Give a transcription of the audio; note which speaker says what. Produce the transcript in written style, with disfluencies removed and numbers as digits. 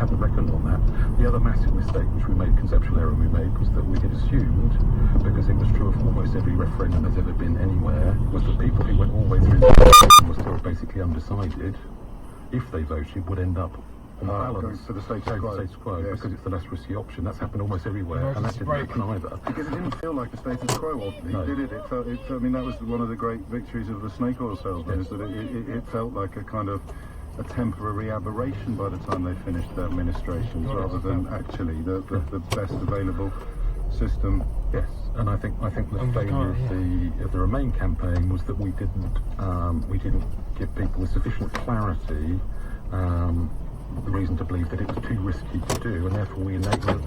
Speaker 1: hadn't reckoned on that. The other massive mistake which we made, conceptual error we made, was that we had assumed, because it was true of almost every referendum there's ever been anywhere, was that people who went all the way through the referendum were still basically undecided, if they voted, would end up on balance
Speaker 2: for the status quo,
Speaker 1: yes, because it's the less risky option. That's happened almost everywhere, and that didn't happen either.
Speaker 2: Because it didn't feel like a status quo, oddly, did it? I mean, that was one of the great victories of the snake oil salesman, is that it felt like a kind of a temporary aberration by the time they finished their administrations, rather than actually the best available system.
Speaker 1: Yes, and I think the failure of the Remain campaign was that we didn't give people with sufficient clarity the reason to believe that it was too risky to do, and therefore we enabled